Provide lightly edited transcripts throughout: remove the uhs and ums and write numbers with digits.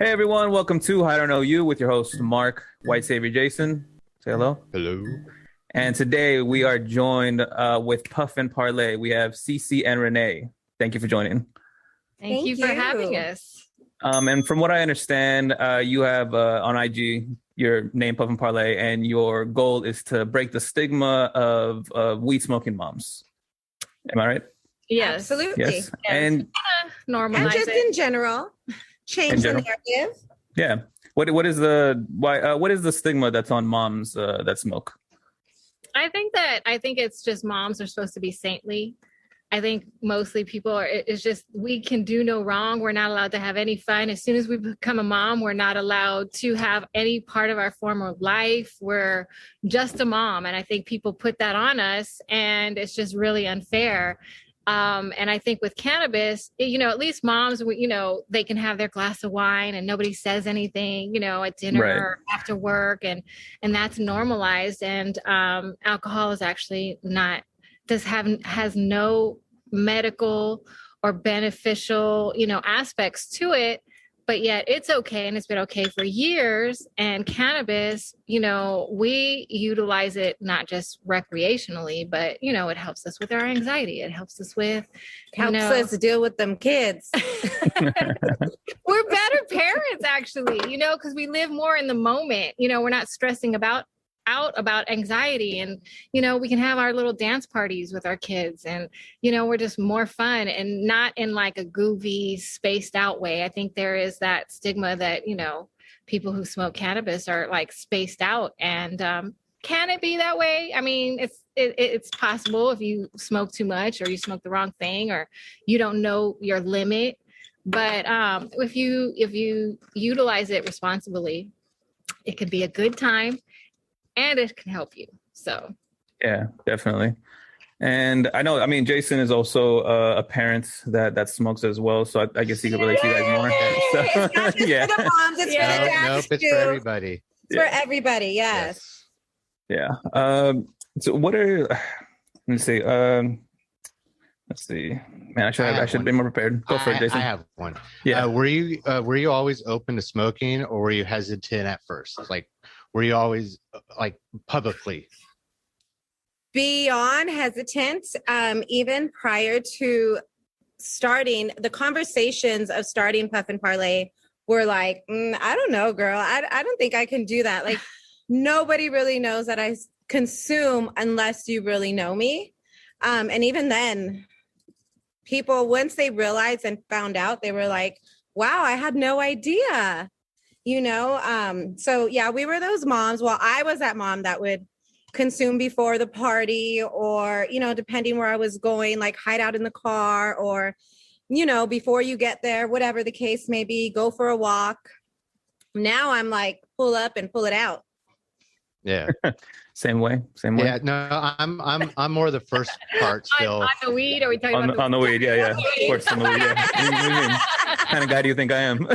Hey everyone, welcome to I Don't Know You with your host Mark, White Savior Jason. Say hello. Hello. And today we are joined with Puff and Parlay. We have Cece and Renee. Thank you for joining. Thank you for having us. And from what I understand, you have on IG your name Puff and Parlay, and your goal is to break the stigma of weed smoking moms. Am I right? Yes, absolutely. Yes. And normalize and just it. in general, change the narrative. Yeah. What is the stigma that's on moms that smoke? I think it's just moms are supposed to be saintly. I think mostly people are, it's just, we can do no wrong. We're not allowed to have any fun. As soon as we become a mom, we're not allowed to have any part of our former life. We're just a mom. And I think people put that on us, and it's just really unfair. And I think with cannabis, at least moms, they can have their glass of wine and nobody says anything, at dinner or after work, and that's normalized. And alcohol is actually has no medical or beneficial, aspects to it, but yet it's okay. And it's been okay for years. And cannabis, we utilize it not just recreationally, but, it helps us with our anxiety. It helps us with, us deal with them kids. We're better parents, actually, because we live more in the moment. We're not stressing about anxiety, and we can have our little dance parties with our kids, and we're just more fun, and not in like a goofy spaced out way. I think there is that stigma that people who smoke cannabis are like spaced out, and can it be that way? I mean, it's possible if you smoke too much, or you smoke the wrong thing, or you don't know your limit. But if you utilize it responsibly, it can be a good time. And it can help you. So, yeah, definitely. And I mean, Jason is also a parent that smokes as well. So I guess he could relate to you guys more. So, it's not just for the moms, it's for the dads. Nope, it's for everybody. It's for everybody, yes. Yeah. So what are, let's see. Man, I should be more prepared. Go for it, Jason. I have one. Yeah. Were you always open to smoking, or were you hesitant at first? Like, were you always like publicly? Beyond hesitant, even prior to starting the conversations of starting Puff and Parlay were like, I don't know, girl. I don't think I can do that. Like, nobody really knows that I consume unless you really know me. And even then, people, once they realized and found out, they were like, wow, I had no idea. So yeah, we were those moms. Well, I was that mom that would consume before the party, or, depending where I was going, like hide out in the car, or, before you get there, whatever the case may be, go for a walk. Now I'm like, pull up and pull it out. Yeah. Same way. Yeah, no, I'm more the first part still. On the weed? Are we talking about on the weed? Yeah. Of course, on the weed. Yeah. What do you mean? What kind of guy do you think I am?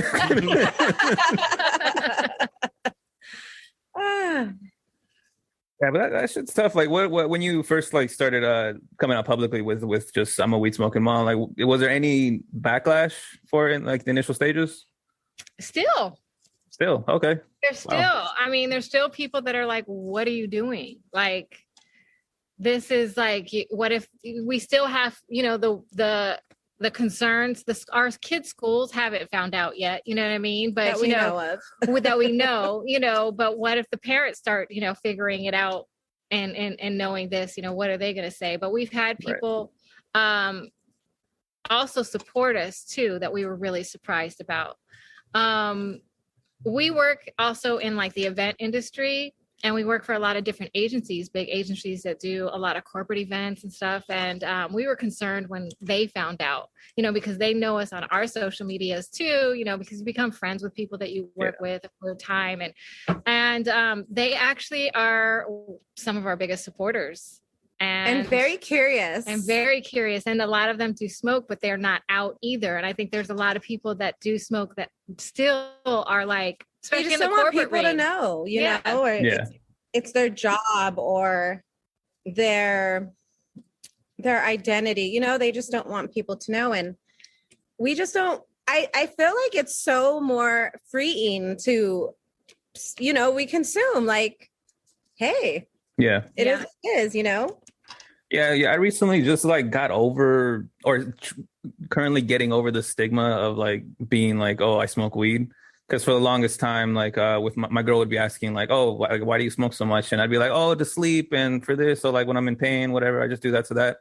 Yeah, but that shit's tough. Like, what when you first like started coming out publicly with just I'm a weed smoking mom, like, was there any backlash for it in like the initial stages? Still, okay. There's still, wow. I mean, there's still people that are like, what are you doing? Like, this is like, what if we still have, the concerns, our kids' schools haven't found out yet, you know what I mean? But, that we know of. That we know, but what if the parents start, figuring it out and knowing this, what are they going to say? But we've had people also support us too, that we were really surprised about. We work also in like the event industry, and we work for a lot of different agencies, big agencies that do a lot of corporate events and stuff. And we were concerned when they found out, because they know us on our social medias too, because you become friends with people that you work with for a time. And they actually are some of our biggest supporters. And very curious. And a lot of them do smoke, but they're not out either. And I think there's a lot of people that do smoke that still are like, especially in the corporate people range. To know, or it's their job or their identity. They just don't want people to know. And we just don't, I feel like it's so more freeing to, we consume like, hey, Yeah. it is what it is, Yeah. I recently just like got over or currently getting over the stigma of like being like, oh, I smoke weed. Because for the longest time, like with my girl would be asking like, oh, why do you smoke so much? And I'd be like, oh, to sleep and for this. So like when I'm in pain, whatever, I just do that to that.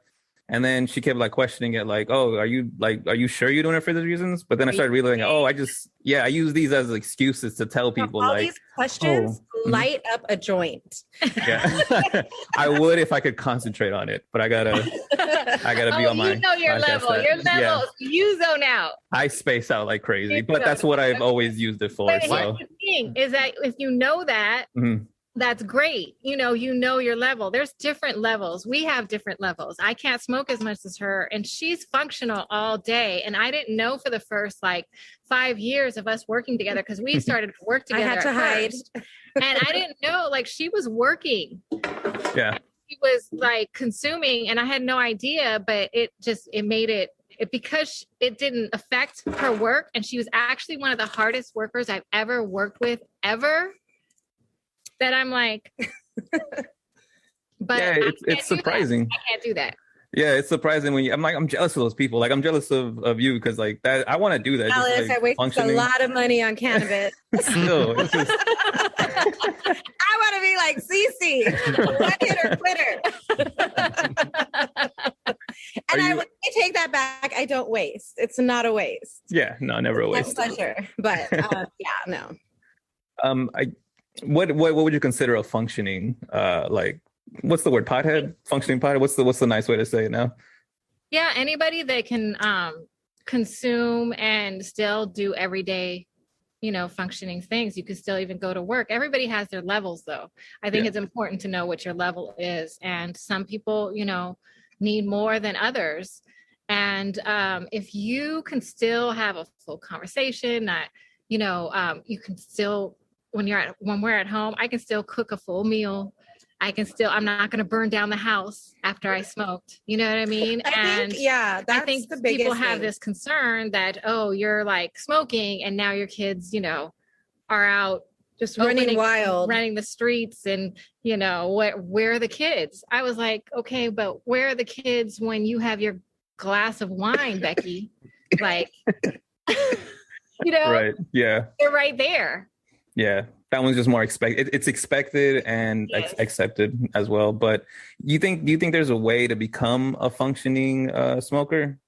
And then she kept like questioning it, like, "Oh, are you sure you're doing it for these reasons?" But then I started realizing, "Oh, I use these as excuses to tell people all like, these questions oh, light up a joint. yeah, I would if I could concentrate on it, but I gotta be on my. You know your level. Your level. You zone out. I space out like crazy, but that's what I've always used it for. But So the thing is that if you know that. Mm-hmm. That's great. You know your level. There's different levels. We have different levels. I can't smoke as much as her, and she's functional all day. And I didn't know for the first like 5 years of us working together because we started to work together. I had to hide. And I didn't know like she was working. Yeah. She was like consuming, and I had no idea, but it made it because it didn't affect her work. And she was actually one of the hardest workers I've ever worked with ever. That I'm like, but yeah, it's surprising. I can't do that. Yeah, it's surprising when I'm jealous of those people. Like I'm jealous of you because like that I want to do that. Alice, just, like, I waste a lot of money on cannabis. Still, it's just... I want to be like Cece, one hitter quitter. And I take that back. I don't waste. It's not a waste. Yeah, no, never a waste. Pleasure, but no. What would you consider a functioning like what's the word pothead? Functioning pothead? What's the nice way to say it now? Yeah, anybody that can consume and still do everyday, functioning things. You could still even go to work. Everybody has their levels though. I think it's important to know what your level is. And some people, need more than others. And if you can still have a full conversation, that, you can still when we're at home, I can still cook a full meal. I'm not going to burn down the house after I smoked. You know what I mean? I think the biggest people have thing. this concern that, oh, you're like smoking and now your kids, are out just running wild, running the streets and, where are the kids? I was like, okay, but where are the kids when you have your glass of wine, Becky? Like, Right. Yeah. They're right there. Yeah, that one's just more expected. It's expected and accepted as well. But do you think there's a way to become a functioning smoker?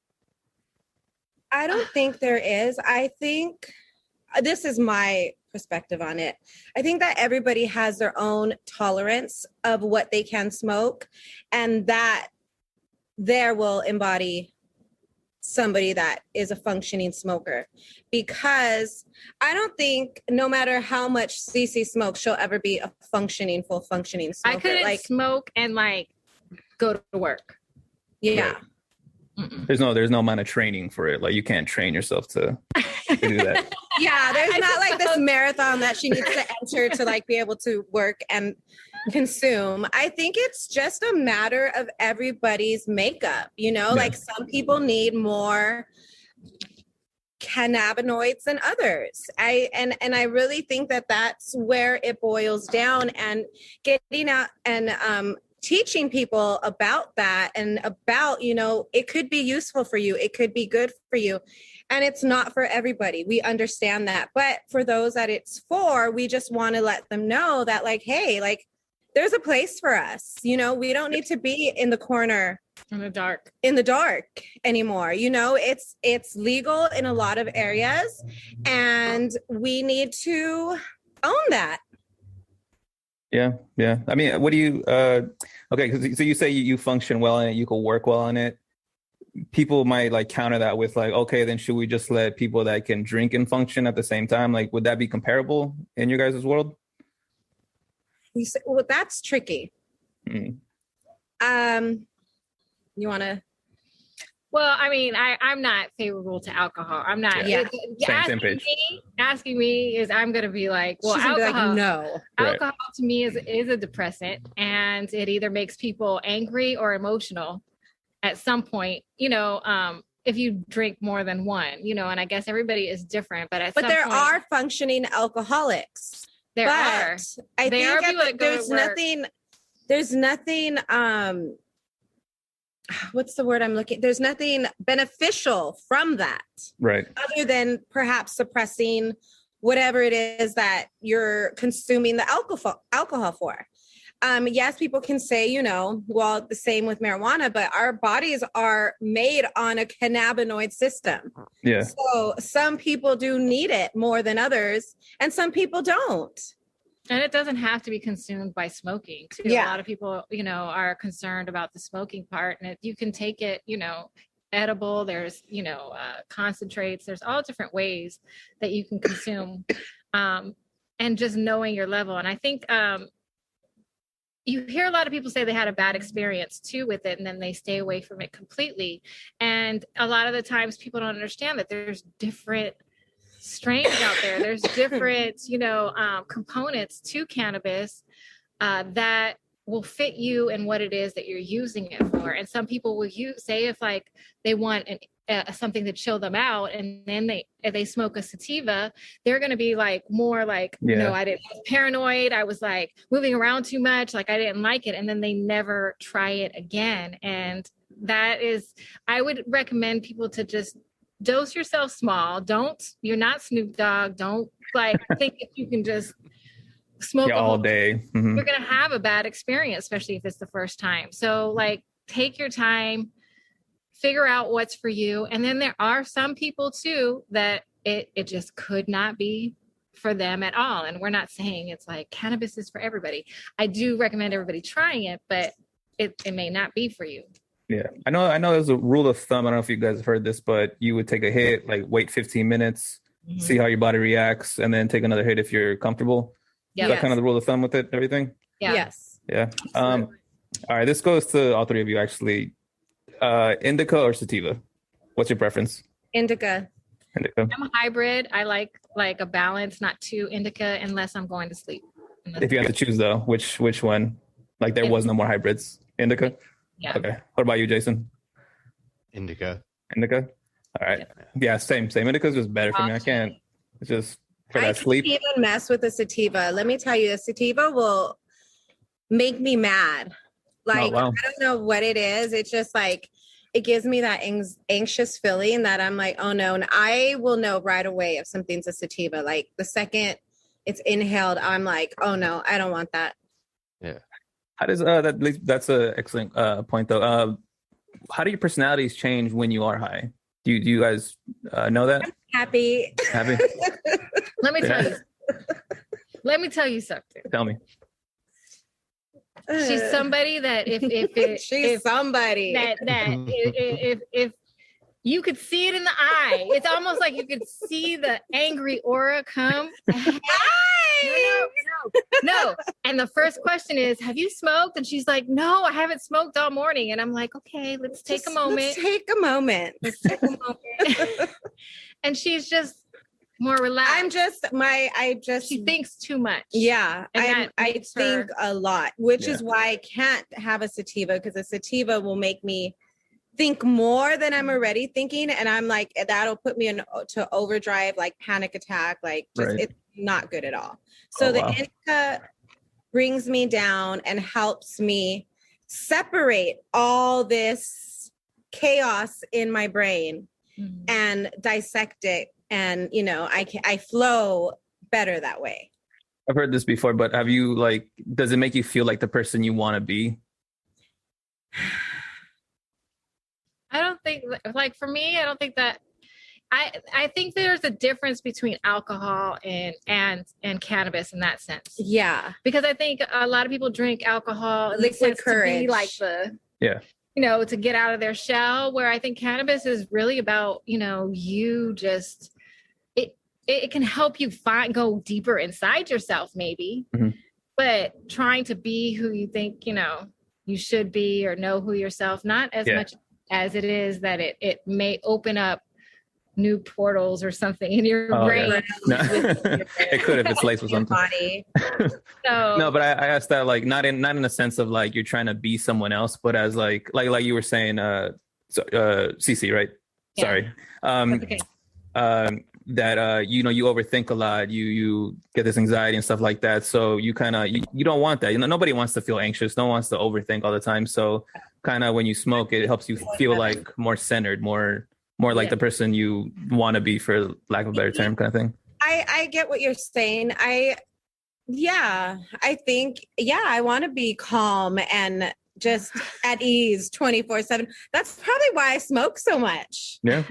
I don't think there is. I think this is my perspective on it. I think that everybody has their own tolerance of what they can smoke, and that there will embody somebody that is a functioning smoker, because I don't think no matter how much Cece smokes, she'll ever be a full functioning smoker. I couldn't smoke and go to work. Yeah. Right. There's no amount of training for it. Like you can't train yourself to do that. Yeah, there's not like this marathon that she needs to enter to be able to work and consume. I think it's just a matter of everybody's makeup, like some people need more cannabinoids than others. I really think that that's where it boils down, and getting out and teaching people about that and about, it could be useful for you. It could be good for you. And it's not for everybody. We understand that. But for those that it's for, we just want to let them know that hey, there's a place for us. We don't need to be in the corner in the dark anymore. It's legal in a lot of areas, and we need to own that. Yeah. I mean, what do you okay, so you say you function well in it, you can work well on it. People might counter that with okay, then should we just let people that can drink and function at the same time? Would that be comparable in your guys' world? You say, well, that's tricky. You want to? Well, I mean, I'm not favorable to alcohol. I'm not. Yeah. Same page. Asking me is I'm going to be like, well, she's alcohol. No. Alcohol to me is a depressant, and it either makes people angry or emotional at some point. if you drink more than one, you know, and I guess everybody is different, but there are functioning alcoholics. There are. I think there's nothing, what's the word I'm looking? There's nothing beneficial from that. Right. Other than perhaps suppressing whatever it is that you're consuming the alcohol for. Yes, people can say, you know, well, the same with marijuana, but our bodies are made on a cannabinoid system. Yeah. So some people do need it more than others, and some people don't. And it doesn't have to be consumed by smoking too. Yeah. A lot of people, you know, are concerned about the smoking part, and you can take it, you know, edible. There's, you know, concentrates. There's all different ways that you can consume, and just knowing your level. And I think you hear a lot of people say they had a bad experience too with it, and then they stay away from it completely. And a lot of the times people don't understand that there's different strains out there. There's different, you know, components to cannabis that will fit you and what it is that you're using it for. And some people will say if like they want something to chill them out, and then they smoke a sativa, they're going to be like more like, no, I was paranoid. I was like moving around too much. Like I didn't like it. And then they never try it again. And I would recommend people to just dose yourself small. You're not Snoop Dogg. Don't like think if you can just smoke all day. Mm-hmm. You're going to have a bad experience, especially if it's the first time. So like take your time, figure out what's for you. And then there are some people too that it just could not be for them at all. And we're not saying it's like cannabis is for everybody. I do recommend everybody trying it, but it may not be for you. Yeah, I know there's a rule of thumb. I don't know if you guys have heard this, but you would take a hit, like wait 15 minutes, see how your body reacts, and then take another hit if you're comfortable. Yeah. Is that kind of the rule of thumb with it, everything? Yeah. Yes. Yeah. All right, this goes to all three of you actually. Indica or sativa? What's your preference? Indica. I'm a hybrid. I like a balance, not too indica unless I'm going to sleep. If you have to choose though, which one? Like there was no more hybrids. Indica? Yeah. Okay. What about you, Jason? Indica. All right. Yeah, same. Indica is just better for me. I can't. It's just for that sleep. I can't even mess with a sativa. Let me tell you, a sativa will make me mad. Like, I don't know what it is. It's just like, it gives me that anxious feeling that I'm like, oh no. And I will know right away if something's a sativa. Like the second it's inhaled, I'm like, oh no, I don't want that. Yeah. How does that's an excellent point though. How do your personalities change when you are high? Do you guys know that? I'm happy. Let me tell you. Let me tell you something. Tell me. She's somebody that if you could see it in the eye, it's almost like you could see the angry aura come. No. And the first question is, have you smoked? And she's like, no, I haven't smoked all morning. And I'm like, okay, let's take a moment. And she's just more relaxed. She thinks too much. Yeah. I think a lot, which is why I can't have a sativa, because a sativa will make me think more than I'm already thinking. And I'm like, that'll put me to overdrive, like panic attack, like just it's not good at all. So the indica brings me down and helps me separate all this chaos in my brain and dissect it. And, you know, I flow better that way. I've heard this before, but have you does it make you feel like the person you want to be? I don't think, for me, I don't think that, I think there's a difference between alcohol and cannabis in that sense. Yeah. Because I think a lot of people drink alcohol liquid courage, to be you know, to get out of their shell, where I think cannabis is really about, you know, you just, it can help you go deeper inside yourself maybe, but trying to be who you think, you know, you should be, or know who yourself, not as much as it is that it may open up new portals or something in your brain. Yeah. No. It could if it's laced with something. Body. No, but I asked that not in a sense of like you're trying to be someone else, but as like you were saying, CC, right? Sorry. That's okay. That you know, you overthink a lot, you get this anxiety and stuff like that, so you kind of you don't want that. You know, nobody wants to feel anxious, no one wants to overthink all the time. So kind of when you smoke, it helps you feel like more centered, more like the person you want to be, for lack of a better term, kind of thing. I get what you're saying. I think, I want to be calm and just at ease 24/7. That's probably why I smoke so much. Yeah,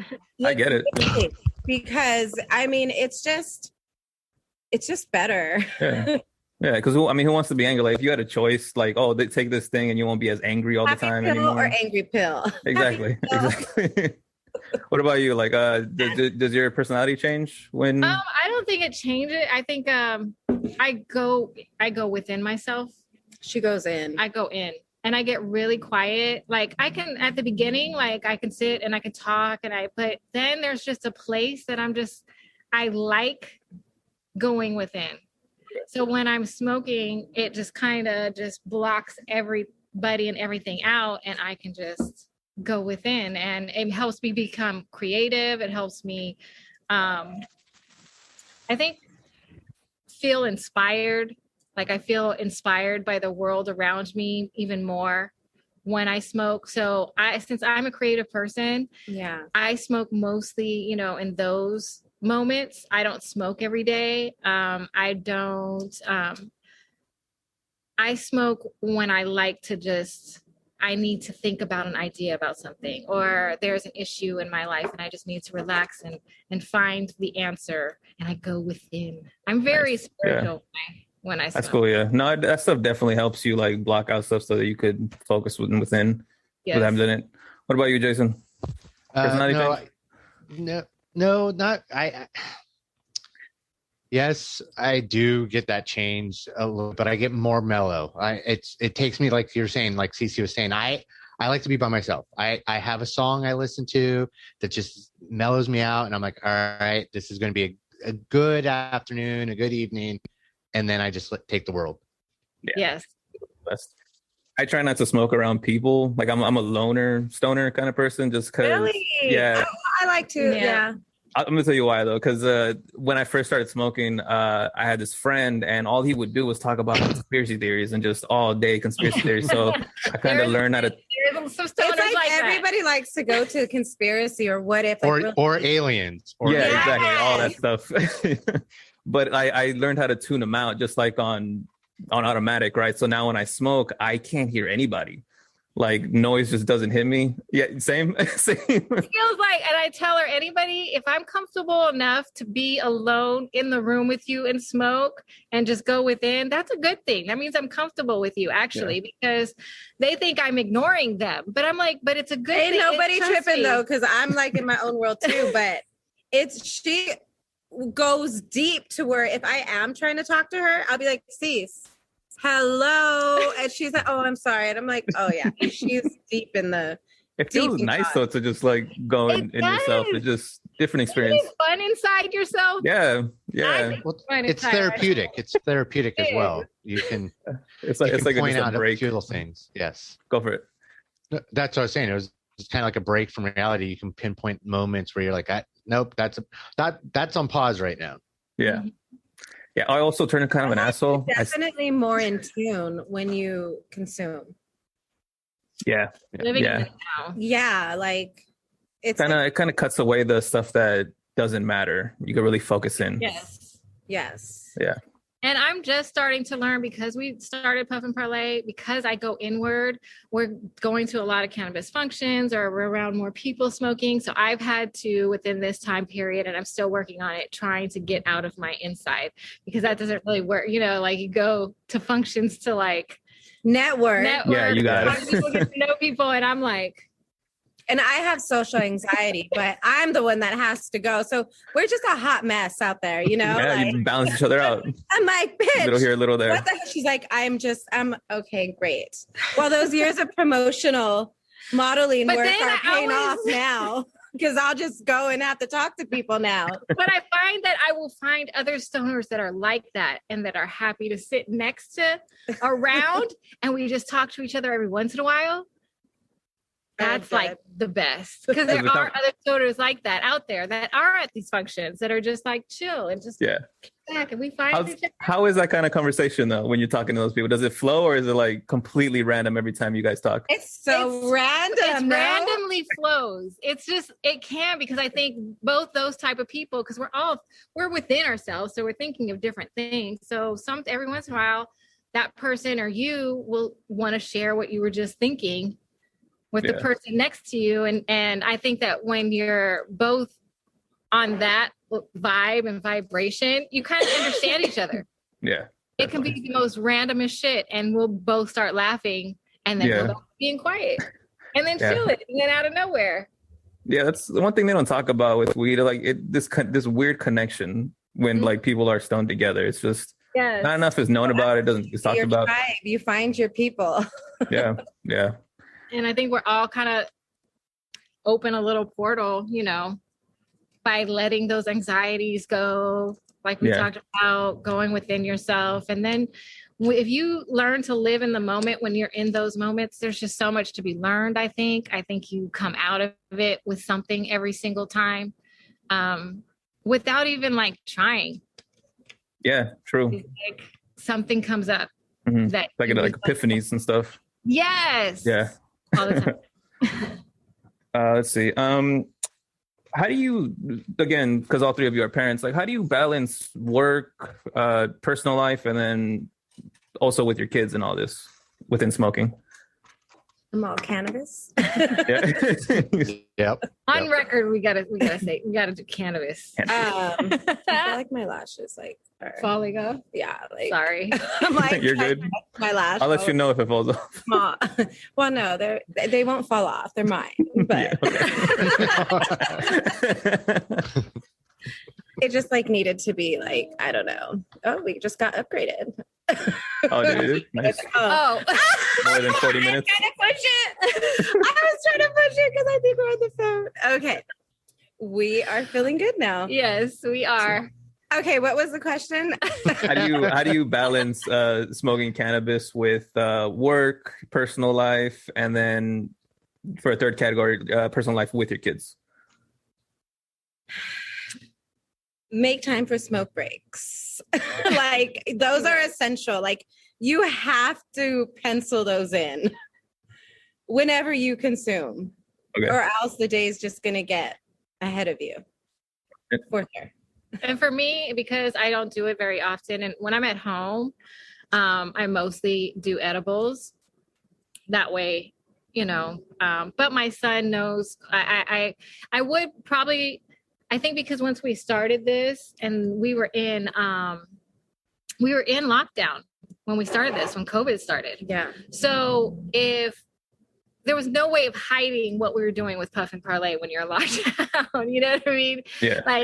I get it. Because I mean, it's just better. Yeah. Yeah, because I mean, who wants to be angry? Like, if you had a choice, like, oh, they take this thing and you won't be as angry all the Happy time pill anymore. or angry pill. Exactly. Exactly. What about you? Like, does your personality change when? I don't think it changes. I think I go within myself. She goes in. I go in and I get really quiet. Like I can at the beginning, like I can sit and I can talk but then there's just a place that I like going within. So when I'm smoking, it just kind of just blocks everybody and everything out, and I can just go within, and it helps me become creative. It helps me, I think, feel inspired. Like I feel inspired by the world around me even more when I smoke. So since I'm a creative person, I smoke mostly, you know, in those moments. I don't smoke every day. I smoke when I like to I need to think about an idea about something, or there's an issue in my life and I just need to relax and find the answer, and I go within. I'm very spiritual when I smoke. That's cool. Yeah. No, that stuff definitely helps you like block out stuff so that you could focus within. Yes. Without doing it. What about you, Jason? No, not I. Yes, I do get that change a little, but I get more mellow. It takes me, like you're saying, like Cece was saying, I like to be by myself. I have a song I listen to that just mellows me out, and I'm like, all right, this is going to be a good afternoon, a good evening, and then I just take the world. Yeah. Yes. I try not to smoke around people. Like I'm a stoner kind of person, just because. Really? Yeah. I like to. Yeah. I'm gonna tell you why though, because when I first started smoking, I had this friend, and all he would do was talk about conspiracy theories and just all day conspiracy theories. So I kind of learned how to. There's some It's like everybody likes to go to conspiracy or what if, like, or aliens. Exactly, all that stuff. But I learned how to tune them out, just like on automatic, right? So now when I smoke, I can't hear anybody. Like noise just doesn't hit me. Yeah, same. It feels like, and I tell her, anybody, if I'm comfortable enough to be alone in the room with you and smoke and just go within, that's a good thing. That means I'm comfortable with you, actually, because they think I'm ignoring them. But I'm like, but it's a good thing. Ain't nobody tripping though, because I'm like in my own world too. But she goes deep to where if I am trying to talk to her, I'll be like, Cease. Hello, and she's like, "Oh, I'm sorry," and I'm like, "Oh yeah," she's deep in the. It feels nice though to just like go in yourself. It's just different experience. It's fun inside yourself. Yeah. Well, it's therapeutic. It's therapeutic as well. You can. It's like point a out break. a few little things. Yes. Go for it. That's what I was saying. It's kind of like a break from reality. You can pinpoint moments where you're like, nope, that's on pause right now. Yeah. Yeah, I also turn kind of an asshole. Definitely more in tune when you consume. Yeah. Living in it now. Yeah, like it's it kind of cuts away the stuff that doesn't matter. You can really focus in. Yes. Yeah. And I'm just starting to learn, because we started Puff and Parlay, because I go inward. We're going to a lot of cannabis functions, or we're around more people smoking. So I've had to, within this time period, and I'm still working on it, trying to get out of my inside, because that doesn't really work. You know, like you go to functions to like network. Yeah, you got it. People get to know people, and I'm like. And I have social anxiety, but I'm the one that has to go. So we're just a hot mess out there, you know? Yeah, like, you balance each other out. I'm like, bitch. Little here, little there. What the hell? She's like, I'm okay, great. Well, those years of promotional modeling work are paying off now, because I'll just go and have to talk to people now. But I find that I will find other stoners that are like that, and that are happy to sit next to around, and we just talk to each other every once in a while. That's like the best, because there are other stoners like that out there that are at these functions that are just like chill and just back, and we find how is that kind of conversation though when you're talking to those people? Does it flow, or is it like completely random every time you guys talk? It's random. It randomly flows. It's just, it can, because I think both those type of people, because we're within ourselves, so we're thinking of different things. So every once in a while, that person or you will want to share what you were just thinking with the person next to you. And I think that when you're both on that vibe and vibration, you kind of understand each other. Yeah. It can be the most randomest shit, and we'll both start laughing and then go back to being quiet and then chill it, and then out of nowhere. Yeah, that's the one thing they don't talk about with weed. Like this weird connection when like people are stoned together. It's just not enough is known about it. Doesn't get talked about. Tribe. You find your people. Yeah. And I think we're all kind of open a little portal, by letting those anxieties go, like we talked about, going within yourself. And then if you learn to live in the moment when you're in those moments, there's just so much to be learned, I think. I think you come out of it with something every single time, without even like trying. Yeah, true. Like something comes up that like epiphanies and stuff. Yes. Yeah. All the time. Let's see. How do you, again, because all three of you are parents, like how do you balance work, personal life, and then also with your kids and all this within smoking? I'm all cannabis. Yep. On record, we gotta do cannabis. I feel like my lashes Falling off. Yeah, sorry. I'm like, you're good. My lash. I'll let you know if it falls off. Well, no, they won't fall off. They're mine. But it just needed to be I don't know. Oh, we just got upgraded. Oh, dude, nice. Oh. More than 40 minutes. I was trying to push it. I was trying to push it because I think we're on the phone. Okay. We are feeling good now. Yes, we are. Okay, what was the question? How do you balance smoking cannabis with work, personal life, and then for a third category, personal life with your kids? Make time for smoke breaks. Those are essential. You have to pencil those in whenever you consume, or else the day is just going to get ahead of you. For sure. And for me, because I don't do it very often, and when I'm at home, I mostly do edibles. That way, but my son knows. I would probably, I think, because once we started this and we were in lockdown when we started this, when COVID started. Yeah. So if there was no way of hiding what we were doing with Puff and Parlay when you're locked down, you know what I mean? Yeah.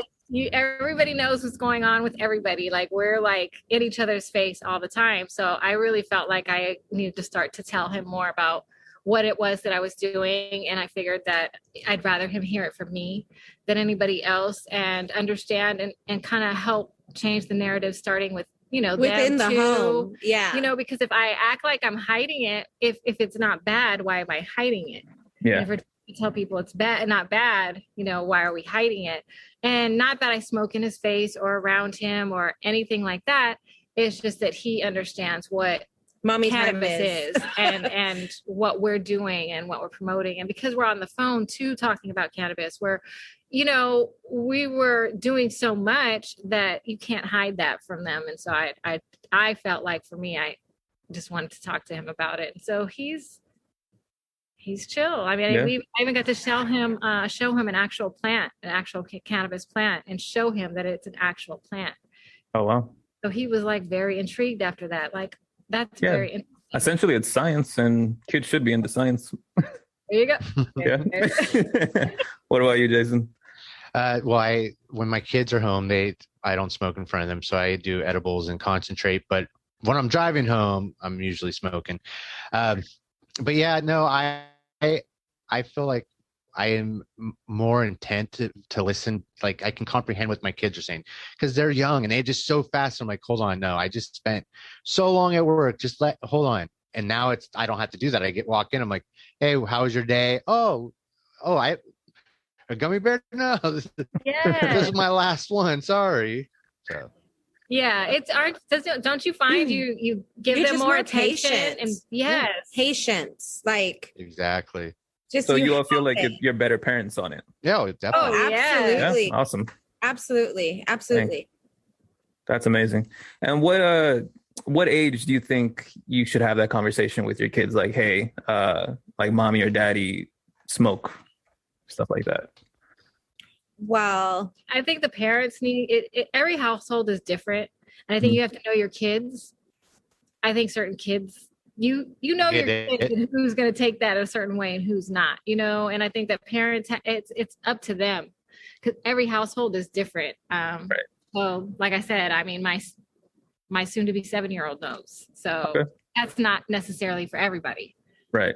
Everybody knows what's going on with everybody. We're in each other's face all the time. So I really felt like I needed to start to tell him more about what it was that I was doing. And I figured that I'd rather him hear it from me than anybody else, and understand and kind of help change the narrative, starting with, within the home. Yeah. Because if I act like I'm hiding it, if it's not bad, why am I hiding it? Yeah. And if we tell people it's bad, not bad, why are we hiding it? And not that I smoke in his face or around him or anything like that. It's just that he understands what mommy cannabis is and what we're doing and what we're promoting. And because we're on the phone too, talking about cannabis, we're, we were doing so much that you can't hide that from them. And so I felt like, for me, I just wanted to talk to him about it. So he's chill. I mean, I even got to show him an actual plant, an actual cannabis plant, and show him that it's an actual plant. Oh, wow. So he was very intrigued after that. That's very interesting. Essentially, it's science, and kids should be into science. There you go. Yeah. What about you, Jason? When my kids are home, I don't smoke in front of them, so I do edibles and concentrate. But when I'm driving home, I'm usually smoking. But yeah, no, I feel like I am more intent to listen. I can comprehend what my kids are saying because they're young and they just so fast. I'm like, hold on, no, I just spent so long at work. Hold on. And now I don't have to do that. I walk in, I'm like, hey, how was your day? A gummy bear? No, this is my last one. Sorry. So yeah, don't you find you give You're them just more more attention patient. and yes, Patience, like exactly. just So you all feel have like it. you're better parents on it. Yeah, definitely. Oh, yeah. Absolutely. Yeah, awesome. Absolutely. That's amazing. And what age do you think you should have that conversation with your kids? Like, hey, like mommy or daddy smoke, stuff like that. Well, I think the parents need it. Every household is different, and I think you have to know your kids. I think certain kids, you know your kids and who's going to take that a certain way and who's not, and I think that parents, it's up to them because every household is different. Right. So like I said, I mean, my soon to be 7-year-old knows, so Okay. that's not necessarily for everybody. Right.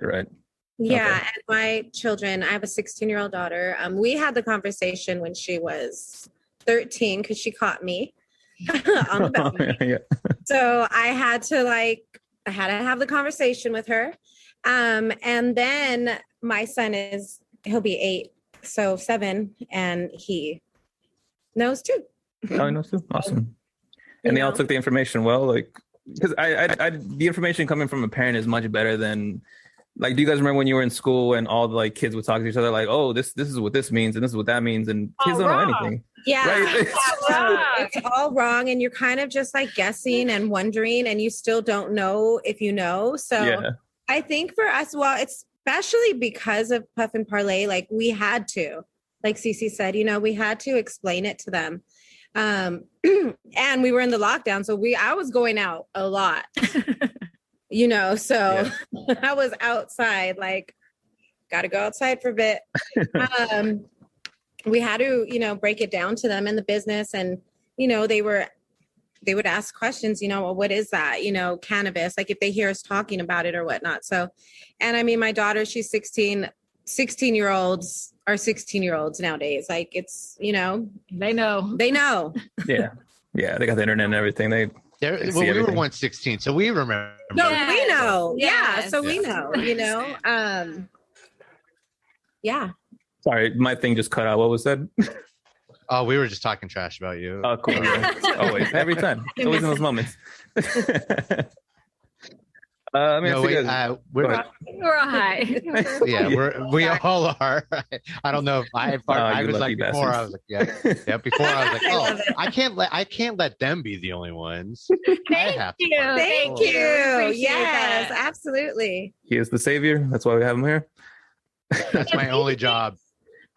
yeah, Okay. and my children, I have a 16-year-old daughter. We had the conversation when she was 13 because she caught me on the balcony. Yeah. So I had to have the conversation with her. And then my son he'll be 8, so 7, and he knows too. Oh, I know too. Awesome. And they all took the information well, like, because I the information coming from a parent is much better than, like, do you guys remember when you were in school and all the like kids would talk to each other like, oh, this is what this means and this is what that means, and kids don't know anything. Yeah, Right? it's all wrong, and you're kind of just like guessing and wondering, and you still don't know if you know. So Yeah. I think for us, well, especially because of Puff and Parlay, like we had to, like Cece said, we had to explain it to them. And we were in the lockdown, so I was going out a lot. So I was outside, like, got to go outside for a bit. We had to, break it down to them in the business, and, they would ask questions, well, what is that? Cannabis, like if they hear us talking about it or whatnot. So, and I mean, my daughter, she's 16-year-olds are 16-year-olds nowadays. Like it's, they know. Yeah. They got the internet and everything. They see we everything. were once 16, so we remember. No, Yes. we know. Yes. Yeah. So we know, yeah. Sorry, my thing just cut out. What was that? Oh, we were just talking trash about you. Oh, cool. Yeah. Always, every time, always in those moments. We're high. we all are. I don't know if I was like before. Bastards. I was like, yeah. Before I was like, oh, I can't let them be the only ones. Thank you. Thank you. Appreciate Yes, that. absolutely. He is the savior. That's why we have him here. That's my only job.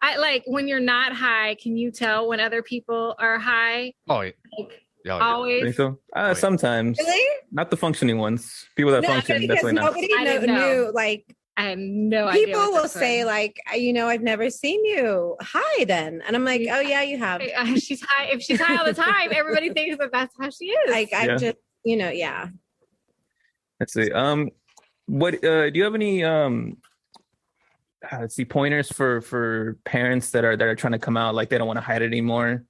I like when you're not high. Can you tell when other people are high? Oh, yeah. Like, Yeah. always. Think so? yeah. Sometimes. Really? Not the functioning ones. People that function, because definitely not. nobody I didn't know. knew. Like I have no idea. people will say, like, I've never seen you high. Then, and I'm like, oh yeah, you have. She's high. If she's high all the time, everybody thinks that that's how she is. Like I Yeah. just, yeah. Let's see. What do you have any let's see, pointers for parents that are trying to come out, like they don't want to hide it anymore?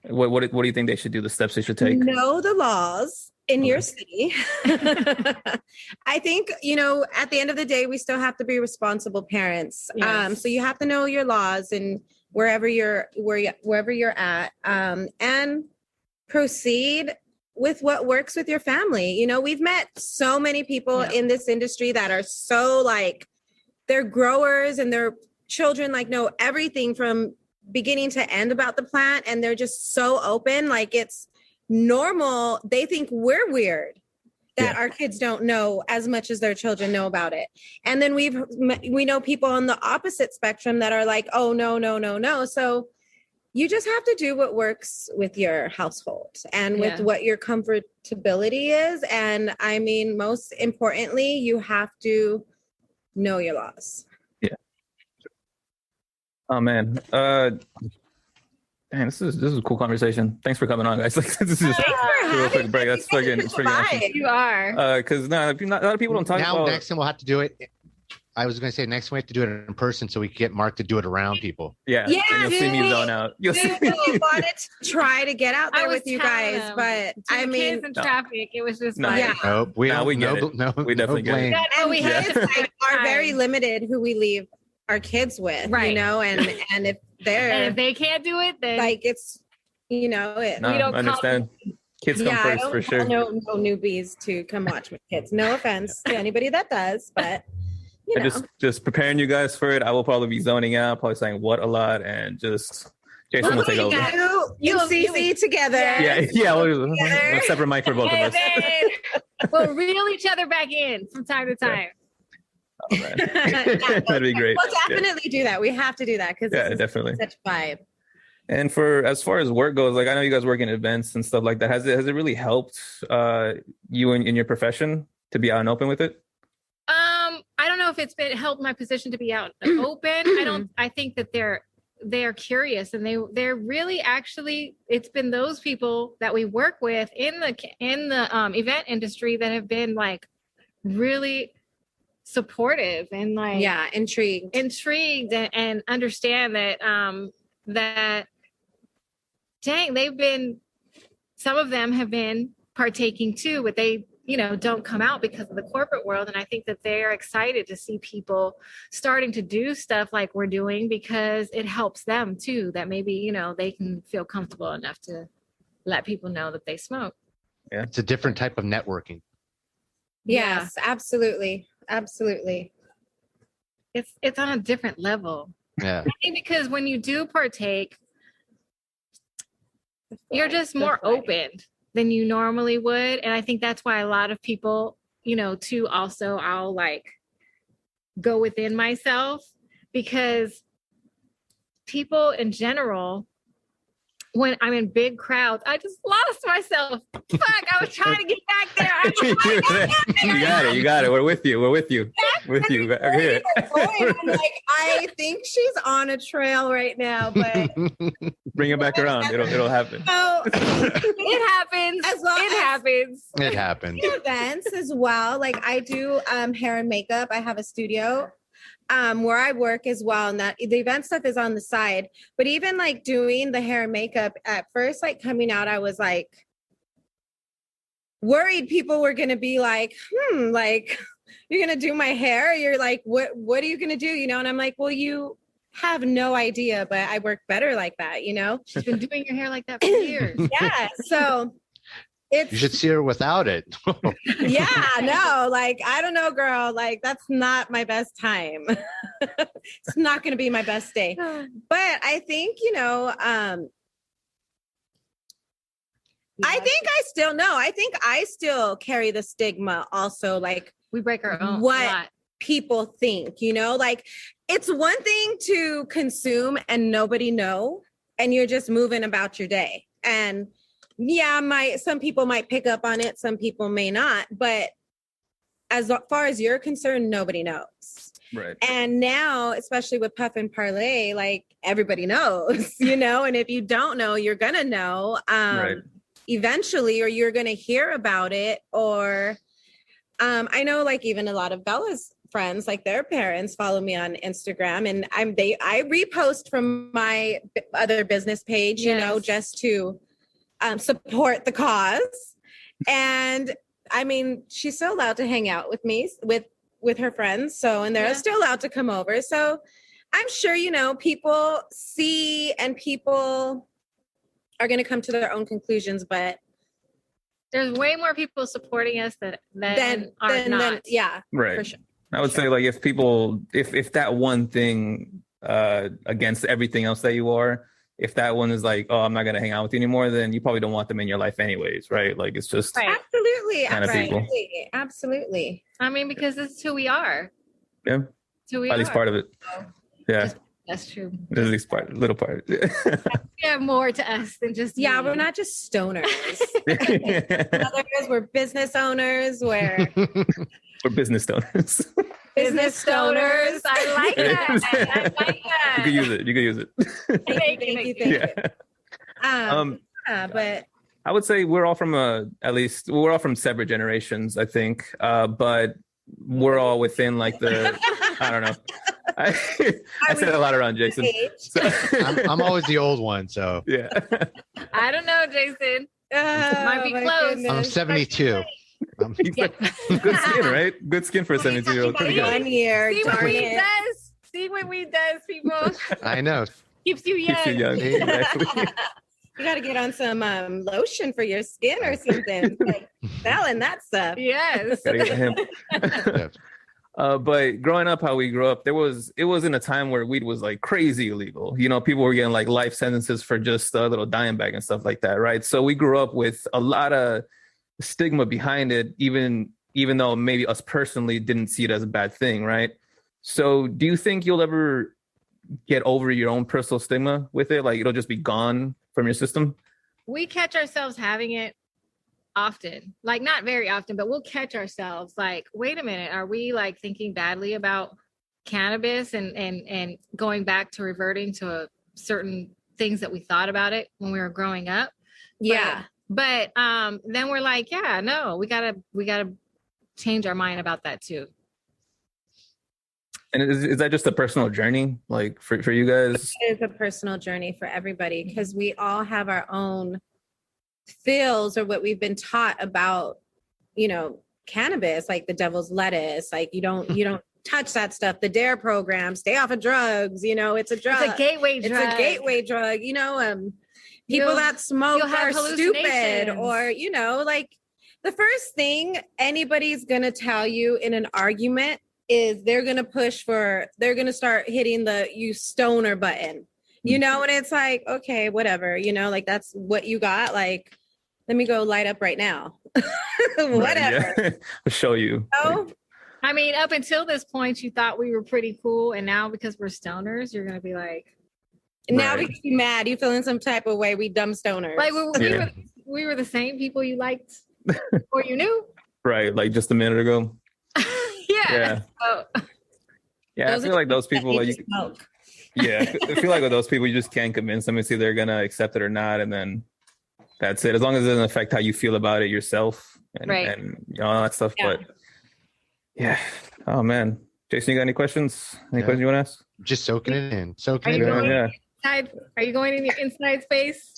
What do you think they should do? The steps they should take? Know the laws in your city. I think, at the end of the day, we still have to be responsible parents. Yes. So you have to know your laws and wherever you're at, and proceed with what works with your family. We've met so many people in this industry that are so like, they're growers and their children like know everything from beginning to end about the plant, and they're just so open, like it's normal. They think we're weird that our kids don't know as much as their children know about it. And then we know people on the opposite spectrum that are like, oh no. So you just have to do what works with your household and with what your comfortability is. And I mean, most importantly, you have to know your laws. Oh man. Man, this is a cool conversation. Thanks for coming on, guys. Like, this is just a real quick break. That's fucking, it's pretty awesome. You are. Because a lot of people don't talk Now, about. next time we'll have to do it I was going to say next we have to do it in person so we can get Mark to do it around people. Yeah, Yeah, and you'll see me zone out. You'll see. I wanted to try to get out I there was with you telling guys, them, but to I the mean, kids in No. traffic, it was just No. like, Yeah. Nope, we Nah, don't. we get no, it. no, We definitely no get it. blame. That- and we kids had to like are time. very limited who we leave our kids with, you Right. know, and if and they're if they can't do it, then like it's, you know, it. No, We don't I understand. Kids come Yeah, I first don't for sure. call no newbies to come watch my kids. No offense to anybody that does, but you I know. just preparing you guys for it. I will probably be zoning out, probably saying what a lot, and just Jason will take over. You and CC together. Yeah, we'll a separate mic for both of us. and then we'll reel each other back in from time to time. Oh, man. Yeah. That'd be great. We'll definitely do that. We have to do that because Yeah, definitely. such a vibe. And for as far as work goes, like I know you guys work in events and stuff like that. Has it really helped you in your profession to be out and open with it? I don't know if it's been helped my position to be out and open. I think that they're curious and they're really actually, it's been those people that we work with in the event industry that have been like really supportive and like intrigued and understand that that dang, some of them have been partaking too, but they don't come out because of the corporate world. And I think that they're excited to see people starting to do stuff like we're doing because it helps them too, that maybe they can feel comfortable enough to let people know that they smoke. Yeah, it's a different type of networking. Yes, absolutely. It's on a different level. Yeah. I think because when you do partake, you're just more open than you normally would. And I think that's why a lot of people, too, also I'll like go within myself because people in general, when I'm in big crowds, I just lost myself. Fuck, I was trying to get back there. You got it. We're with you. Okay. I'm like, I think she's on a trail right now, but bring it back around. It'll happen. so, It happens. As well it as- happens. It happens. events as well. Like I do hair and makeup. I have a studio where I work as well, and that the event stuff is on the side. But even like doing the hair and makeup at first, like coming out, I was like worried people were gonna be like, like you're gonna do my hair. You're like, what are you gonna do? And I'm like, well, you have no idea, but I work better like that, She's been doing your hair like that for years. Yeah. So You should see her without it. yeah, no, like, I don't know, girl, like that's not my best time. It's not going to be my best day. But I think, I think I still carry the stigma also, like we break our own what lot. people think, like it's one thing to consume and nobody know, and you're just moving about your day. And yeah, some people might pick up on it, some people may not, but as far as you're concerned, nobody knows. Right. And now, especially with Puff and Parlay, like everybody knows, and if you don't know, you're gonna know eventually, or you're gonna hear about it. Or I know, like even a lot of Bella's friends, like their parents follow me on Instagram, and I repost from my other business page, just to support the cause. And I mean, she's still allowed to hang out with me with her friends, and they're still allowed to come over. So I'm sure people see and people are going to come to their own conclusions, but there's way more people supporting us than are not. Yeah, right. For sure. I would say like if that one thing against everything else that you are, if that one is like, oh, I'm not going to hang out with you anymore, then you probably don't want them in your life anyways, right? Like it's just Absolutely. I mean, because this is who we are. Yeah. It's who we at least are. part of it. Yeah. That's true. At least little part. We have more to us than just we're not just stoners. We're business owners. We're business stoners. Business stoners. I like that. You could use it. Thank you. But I would say we're all from separate generations, I think. But we're all within like the I don't know. I said a lot around Jason. So, I'm always the old one, so yeah. I don't know, Jason. Might be my close. goodness. I'm 72. Yeah. Good skin, right? Good skin for a 72-year-old. Pretty good. 1 year. See what Darn weed it. does. See what weed does, people. I know. Keeps you young. Keeps you young. Exactly. You got to get on some lotion for your skin or something. Like selling that stuff. Yes. Gotta get him. Yeah. But growing up, how we grew up, it was in a time where weed was like crazy illegal. You know, people were getting like life sentences for just a little dime bag and stuff like that, right? So we grew up with a lot of stigma behind it, even though maybe us personally didn't see it as a bad thing, right? So do you think you'll ever get over your own personal stigma with it? Like it'll just be gone from your system? We catch ourselves having it often, like not very often, but we'll catch ourselves like, wait a minute, are we like thinking badly about cannabis and going back to reverting to certain things that we thought about it when we were growing up? Yeah. But then we're like, yeah, no, we gotta change our mind about that too. And is that just a personal journey, like for you guys? It is a personal journey for everybody because we all have our own feels or what we've been taught about, you know, cannabis, like the devil's lettuce, like you don't touch that stuff. The DARE program, stay off of drugs, you know, it's a drug. It's a gateway drug. It's a gateway drug, you know, people that smoke are stupid or, you know, like the first thing anybody's going to tell you in an argument is they're going to start hitting the you stoner button, you know, and it's like, okay, whatever, you know, like that's what you got. Like, let me go light up right now. Whatever. Right, yeah. I'll show you. Oh, I mean, up until this point, you thought we were pretty cool. And now because we're stoners, you're going to be like. now Right. we can be mad. You feel in some type of way. We dumb stoners. Like Yeah. we were the same people you liked or you knew. Right, like just a minute ago. Yeah. Yeah. So, Yeah, I feel like those people, like, smoke. yeah, I feel like with those people, you just can't convince them. It's either they're gonna accept it or not, and then that's it. As long as it doesn't affect how you feel about it yourself, and, Right. and you know, all that stuff. Yeah. But yeah, oh man, Jason, you got any questions? Any Yeah. questions you want to ask? Just soaking it in. Are Soaking you it in. going- Yeah, are you going in your inside space?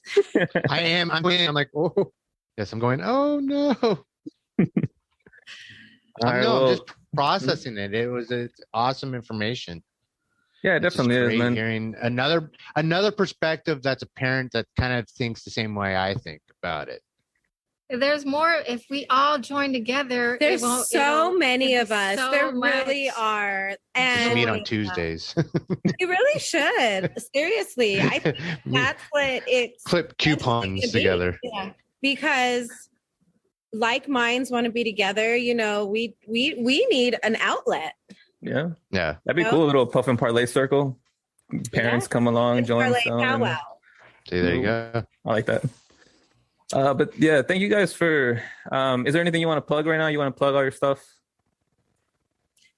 I am. I'm like, oh, yes, I'm going, oh no. All right, No, well, I'm just processing it. It's awesome information. yeah, it It's just definitely is, great man. hearing another perspective that's a parent that kind of thinks the same way I think about it. There's more. If we all join together, There's so many of us. so there much. really are. Just And meet on Tuesdays. you really should. Seriously. I think that's what it's Clip coupons to be. together. Yeah. Because like minds want to be together, you know, we need an outlet. Yeah, Yeah. that'd be No. cool. A little puff and parlay circle. Parents come along, join. Parlay selling. powwow. See, there you Ooh. go. I like that. But yeah, thank you guys for. Is there anything you want to plug right now? You want to plug all your stuff?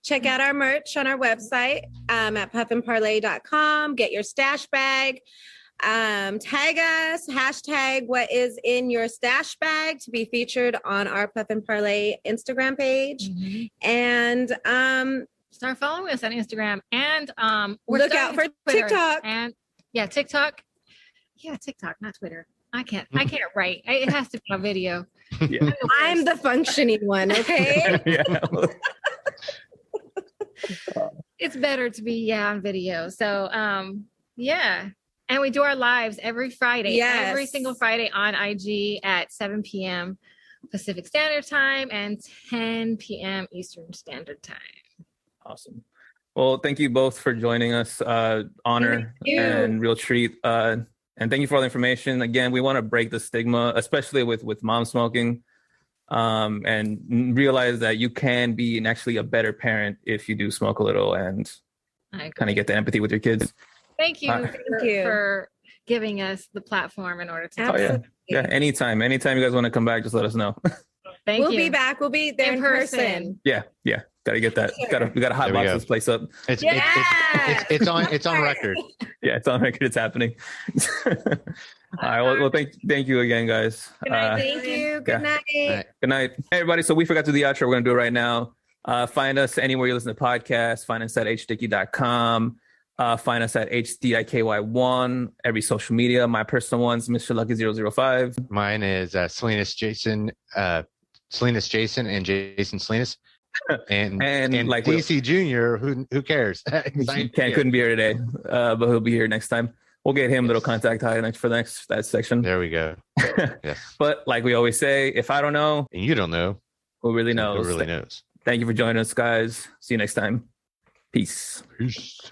Check out our merch on our website at puffandparlay.com. Get your stash bag. Tag us, hashtag what is in your stash bag to be featured on our Puff and Parlay Instagram page. Mhm. And Start following us on Instagram and we're look out starting for Twitter. TikTok. And yeah, TikTok. Yeah, TikTok, not Twitter. I can't write. It has to be on video. Yeah. I'm the functioning one, okay? Yeah. It's better to be on video. So yeah. And we do our lives every Friday, Yes. every single Friday on IG at 7 p.m. Pacific Standard Time and 10 p.m. Eastern Standard Time. Awesome. Well, thank you both for joining us. Honor Thank you. and real treat. And thank you for all the information. Again, we want to break the stigma, especially with mom smoking, and realize that you can be actually a better parent if you do smoke a little and I agree. kind of get the empathy with your kids. Thank you, Thank you. for giving us the platform in order to Oh, yeah. Absolutely. Yeah, anytime you guys want to come back, just let us know. Thank We'll you. be back. We'll be there in person. Yeah. Gotta get that. Sure. We gotta hot There we box go. this place up. It's on record. Yeah, it's on record. It's happening. All right. Well, thank you again, guys. Good night. Thank you. Good Yeah. night. All right. Good night. Hey, everybody. So we forgot to do the outro. We're going to do it right now. Find us anywhere you listen to podcasts. Find us at hdicky.com. Find us at HDIKY1, every social media. My personal one's Mr. Lucky005. Mine is Salinas Jason, and Jason Salinas. And like DC Jr., who cares? Couldn't be here today, but he'll be here next time. We'll get him a little contact high next for that section. There we go. Yes. But like we always say, if I don't know, and you don't know, who really knows? Who really knows? Thank you for joining us, guys. See you next time. Peace. Peace.